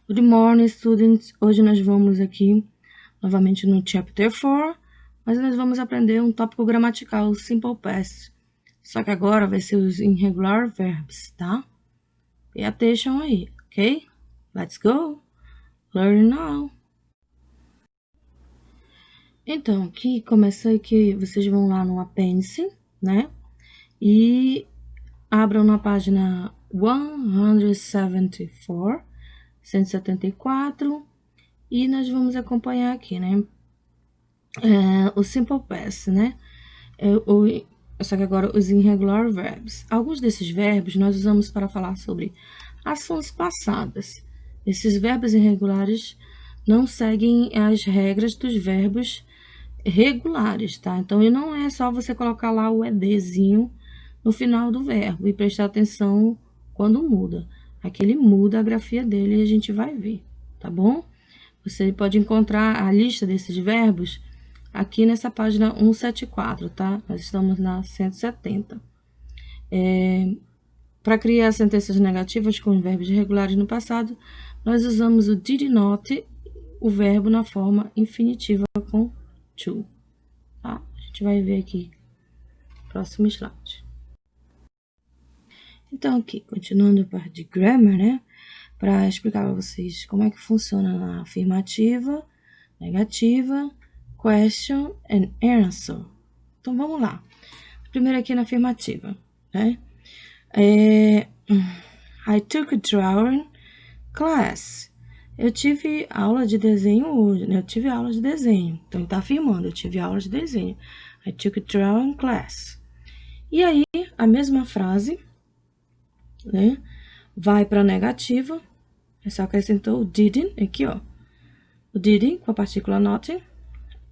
Good morning, students! Hoje nós vamos aqui novamente no Chapter 4, mas nós vamos aprender um tópico gramatical, o Simple Past. Só que agora vai ser os irregular verbs, tá? Pay attention aí, ok? Let's go! Learn now! Então, aqui começa que vocês vão lá no apêndice, né? E abram na página 174, e nós vamos acompanhar aqui, né? O Simple Past, né? Só que agora os irregular verbs. Alguns desses verbos nós usamos para falar sobre ações passadas. Esses verbos irregulares não seguem as regras dos verbos regulares, tá? Então, não é só você colocar lá o edzinho no final do verbo e prestar atenção quando muda. Aqui ele muda a grafia dele e a gente vai ver, tá bom? Você pode encontrar a lista desses verbos aqui nessa página 174, tá? Nós estamos na 170. Para criar sentenças negativas com verbos irregulares no passado, nós usamos o did not, o verbo na forma infinitiva com to, tá? A gente vai ver aqui, próximo slide. Então, aqui, continuando a parte de grammar, né? Para explicar para vocês como é que funciona na afirmativa, negativa, question and answer. Então, vamos lá. Primeiro aqui na afirmativa, né? I took a drawing class. Eu tive aula de desenho hoje, né? Eu tive aula de desenho. Então, ele tá afirmando, eu tive aula de desenho. I took a drawing class. E aí, a mesma frase, né? Vai para negativa. É só acrescentou o didn't aqui, ó. O didn't com a partícula not.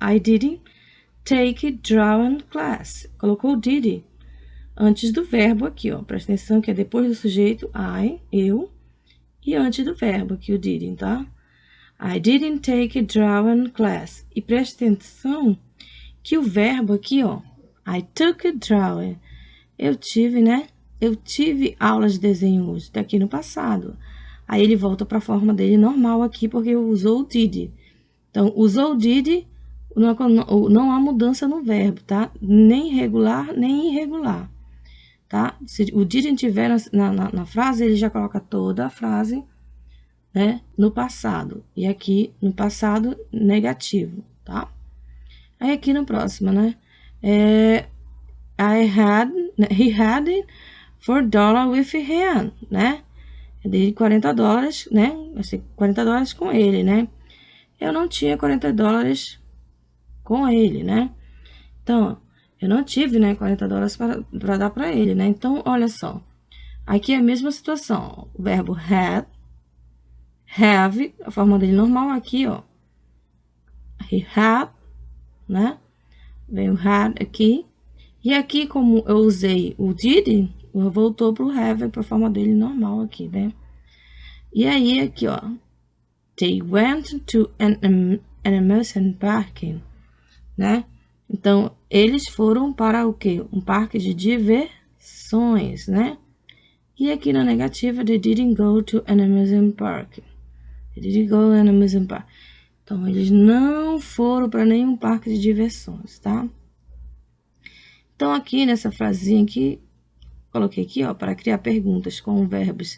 I didn't take drawing class. Colocou o did antes do verbo aqui, ó. Presta atenção que é depois do sujeito I, eu, e antes do verbo aqui o didn't, tá? I didn't take drawing class. E presta atenção que o verbo aqui, ó. I took drawing. Eu tive, né? Eu tive aulas de desenho hoje, tá aqui no passado. Aí ele volta para a forma dele normal aqui, porque usou o did. Então, usou o did, não há mudança no verbo, tá? Nem regular, nem irregular, tá? Se o didn't tiver na frase, ele já coloca toda a frase, né, no passado. E aqui, no passado negativo, tá? Aí aqui no próximo, né? He had $4 with him, né? Eu dei $40, né? Achei $40 com ele, né? Eu não tinha $40 com ele, né? Então, eu não tive, né, $40 para dar para ele, né? Então, olha só. Aqui é a mesma situação. O verbo had, have, a forma dele normal aqui, ó. He had, né? Vem o had aqui. E aqui, como eu usei o did, voltou pro have, para a forma dele normal aqui, né? E aí, aqui, ó. They went to an amusement park, né? Então, eles foram para o quê? Um parque de diversões, né? E aqui na negativa, they didn't go to an amusement park. They didn't go to an amusement park. Então, eles não foram para nenhum parque de diversões, tá? Então, aqui nessa frasinha aqui, coloquei aqui, ó, para criar perguntas com verbos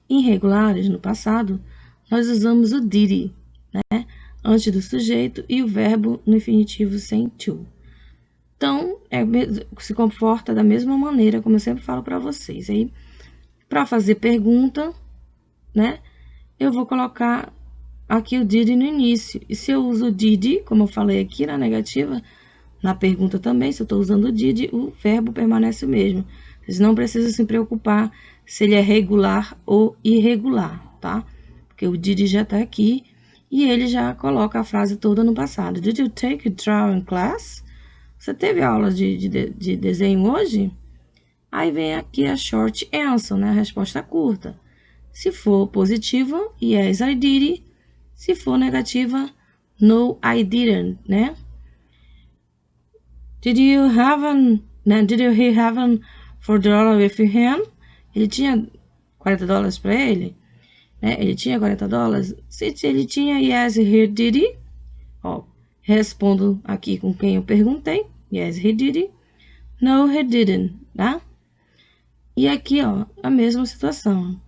irregulares no passado, nós usamos o did, né? Antes do sujeito e o verbo no infinitivo sem to. Então, se comporta da mesma maneira, como eu sempre falo para vocês. Aí, para fazer pergunta, né? Eu vou colocar aqui o did no início. E se eu uso o did, como eu falei aqui na negativa, na pergunta também, se eu estou usando o did, o verbo permanece o mesmo. Vocês não precisam se preocupar se ele é regular ou irregular, tá? Porque o did já está aqui e ele já coloca a frase toda no passado. Did you take a drawing class? Você teve aula de desenho hoje? Aí vem aqui a short answer, né? A resposta curta. Se for positiva, yes, I did. Se for negativa, no, I didn't, né? Did he have $4 with him? Ele tinha $40 para ele? né? Ele tinha 40 dólares? Se ele tinha, yes, he did it. Ó, respondo aqui com quem eu perguntei. Yes, he did it. No, he didn't, tá? E aqui, ó, a mesma situação.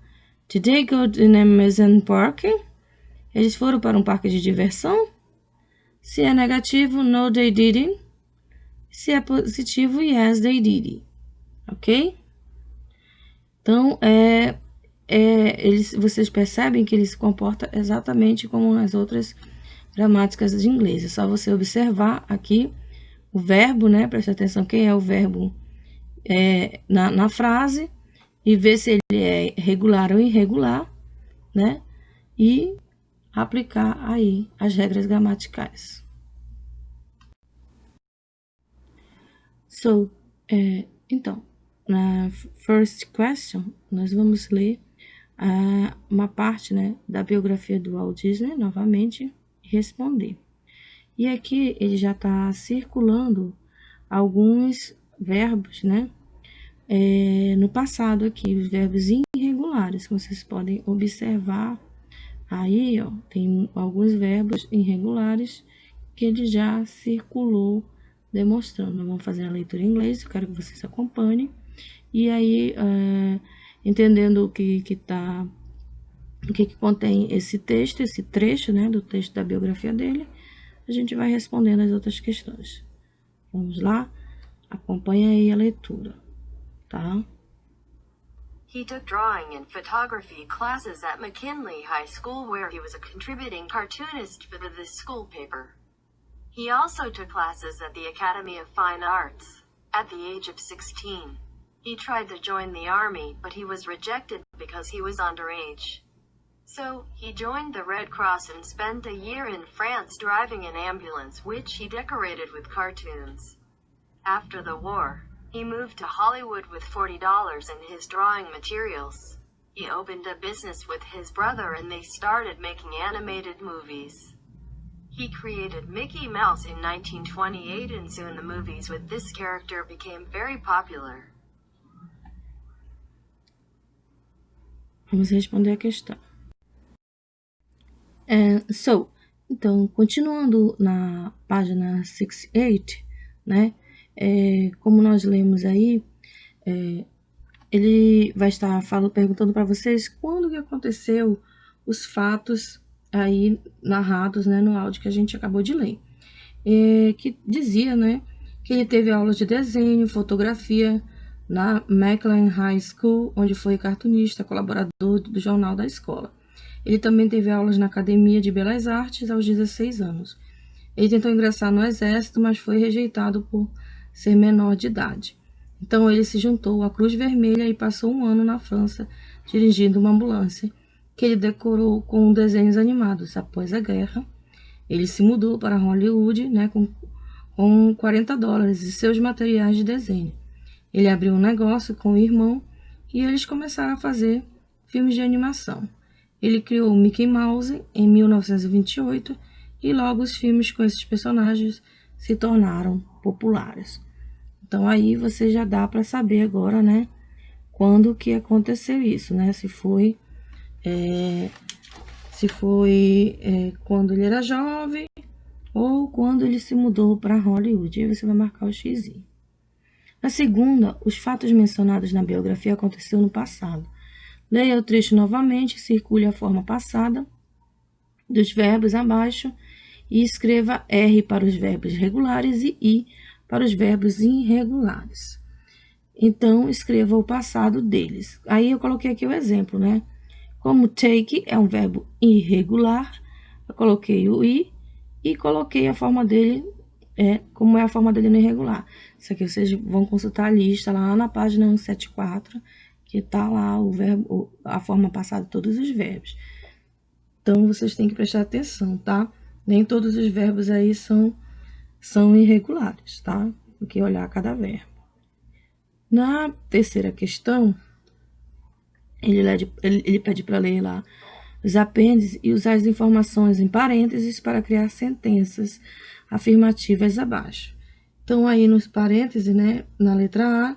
Did they go to an amusement park? Eles foram para um parque de diversão? Se é negativo, no, they didn't. Se é positivo, yes, they did. Ok? Então, vocês percebem que ele se comporta exatamente como as outras gramáticas de inglês. É só você observar aqui o verbo, né? Preste atenção quem é o verbo na frase e ver se ele é regular ou irregular, né? E aplicar aí as regras gramaticais. So, então, na first question, nós vamos ler uma parte, né, da biografia do Walt Disney, novamente, e responder. E aqui ele já está circulando alguns verbos, né, no passado aqui, os verbos irregulares, que vocês podem observar. Aí, ó, tem alguns verbos irregulares que ele já circulou demonstrando. Vamos fazer a leitura em inglês, eu quero que vocês acompanhem. E aí, entendendo o que contém esse texto, esse trecho, né, do texto da biografia dele, a gente vai respondendo as outras questões. Vamos lá? Acompanha aí a leitura, tá? He took drawing and photography classes at McKinley High School, where he was a contributing cartoonist for the This School paper. He also took classes at the Academy of Fine Arts. At the age of 16, he tried to join the army, but he was rejected because he was underage. So, he joined the Red Cross and spent a year in France driving an ambulance, which he decorated with cartoons. After the war, he moved to Hollywood with $40 in his drawing materials. He opened a business with his brother and they started making animated movies. He created Mickey Mouse in 1928 and soon the movies with this character became very popular. Vamos responder a questão. Então, continuando na página 68, né? Como nós lemos aí, ele vai estar perguntando para vocês quando que aconteceu os fatos aí narrados, né, no áudio que a gente acabou de ler. Que dizia, né, que ele teve aulas de desenho, fotografia na McLean High School, onde foi cartunista, colaborador do jornal da escola. Ele também teve aulas na Academia de Belas Artes aos 16 anos. Ele tentou ingressar no exército, mas foi rejeitado por ser menor de idade. Então, ele se juntou à Cruz Vermelha e passou um ano na França, dirigindo uma ambulância, que ele decorou com desenhos animados. Após a guerra, ele se mudou para Hollywood, né, com $40 e seus materiais de desenho. Ele abriu um negócio com o irmão e eles começaram a fazer filmes de animação. Ele criou Mickey Mouse em 1928 e logo os filmes com esses personagens se tornaram populares. Então, aí você já dá para saber agora, né, quando que aconteceu isso, né? Se foi quando ele era jovem ou quando ele se mudou para Hollywood. Aí você vai marcar o X. Na segunda, os fatos mencionados na biografia aconteceram no passado. Leia o trecho novamente, circule a forma passada dos verbos abaixo e escreva R para os verbos regulares e I para os verbos irregulares. Então, escreva o passado deles. Aí eu coloquei aqui o exemplo, né? Como take é um verbo irregular, eu coloquei o I e coloquei a forma dele, como é a forma dele no irregular. Isso aqui vocês vão consultar a lista lá na página 174, que tá lá o verbo, a forma passada de todos os verbos. Então, vocês têm que prestar atenção, tá? Nem todos os verbos aí são irregulares, tá? Tem que olhar cada verbo. Na terceira questão, ele pede para ler lá os apêndices e usar as informações em parênteses para criar sentenças afirmativas abaixo. Então, aí nos parênteses, né, na letra A,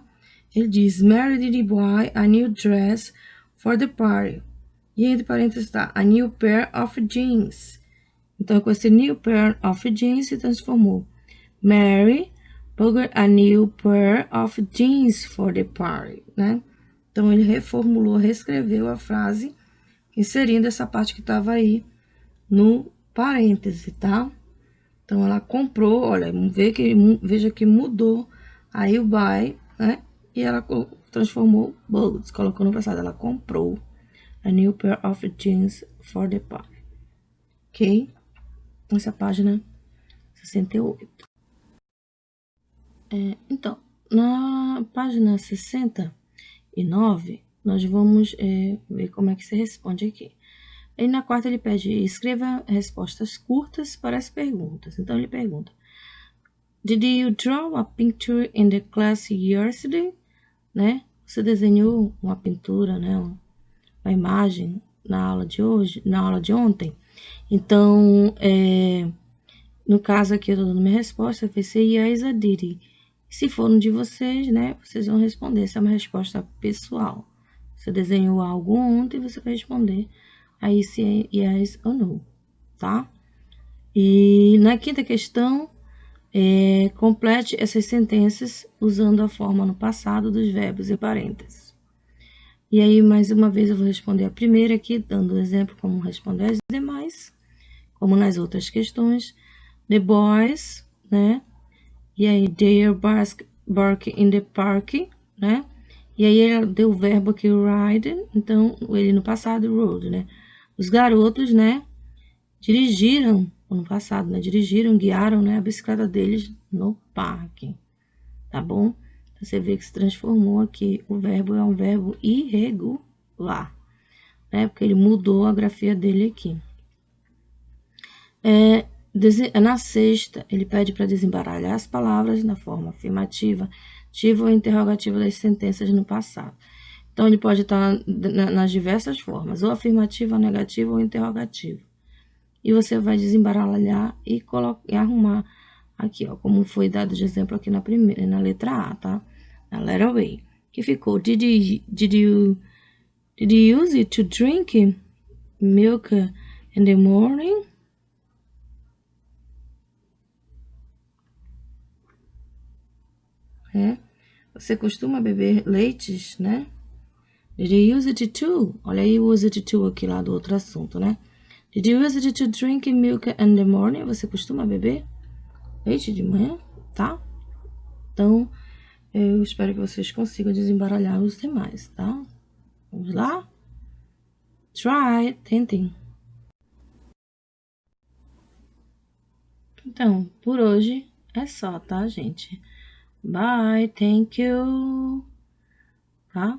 ele diz, Mary did buy a new dress for the party. E entre parênteses está a new pair of jeans. Então, com esse new pair of jeans se transformou. Mary bought a new pair of jeans for the party, né? Então, ele reformulou, reescreveu a frase, inserindo essa parte que estava aí no parêntese, tá? Então, ela comprou, olha, veja que mudou aí o buy, né? E ela transformou bought, colocou no passado, ela comprou a new pair of jeans for the party. Ok? Essa página 68. Então, na página 69, nós vamos ver como é que se responde aqui. Aí na quarta ele pede, escreva respostas curtas para as perguntas. Então ele pergunta, Did you draw a picture in the class yesterday? Né? Você desenhou uma pintura, né? Uma imagem na aula de hoje, na aula de ontem? Então, no caso aqui eu tô dando minha resposta, vai ser yes, I did. Se for um de vocês, né, vocês vão responder. Essa é uma resposta pessoal. Você desenhou algo ontem, você vai responder aí se é yes ou no, tá? E na quinta questão, complete essas sentenças usando a forma no passado dos verbos e parênteses. E aí, mais uma vez, eu vou responder a primeira aqui, dando exemplo como responder as demais, como nas outras questões. The boys, né? E aí, they are bark in the park, né? E aí, ela deu o verbo aqui, ride, então, ele no passado, rode, né? Os garotos, né? Dirigiram, no passado, né? Dirigiram, guiaram, né? A bicicleta deles no parque, tá bom? Então, você vê que se transformou aqui, o verbo é um verbo irregular, né? Porque ele mudou a grafia dele aqui. Na sexta, ele pede para desembaralhar as palavras na forma afirmativa, ativa ou interrogativa das sentenças no passado. Então, ele pode estar nas diversas formas, ou afirmativa, ou negativa, ou interrogativa. E você vai desembaralhar e arrumar aqui, ó, como foi dado de exemplo aqui na letra A, tá? Na letter A, que ficou, did you use it to drink milk in the morning? Você costuma beber leites, né? Did you use it to? Olha aí o use it to aqui lá do outro assunto, né? Did you use it to drink milk in the morning? Você costuma beber leite de manhã, tá? Então, eu espero que vocês consigam desembaralhar os demais, tá? Vamos lá? Try, tentem. Então, por hoje é só, tá, gente? Bye, thank you. Tá?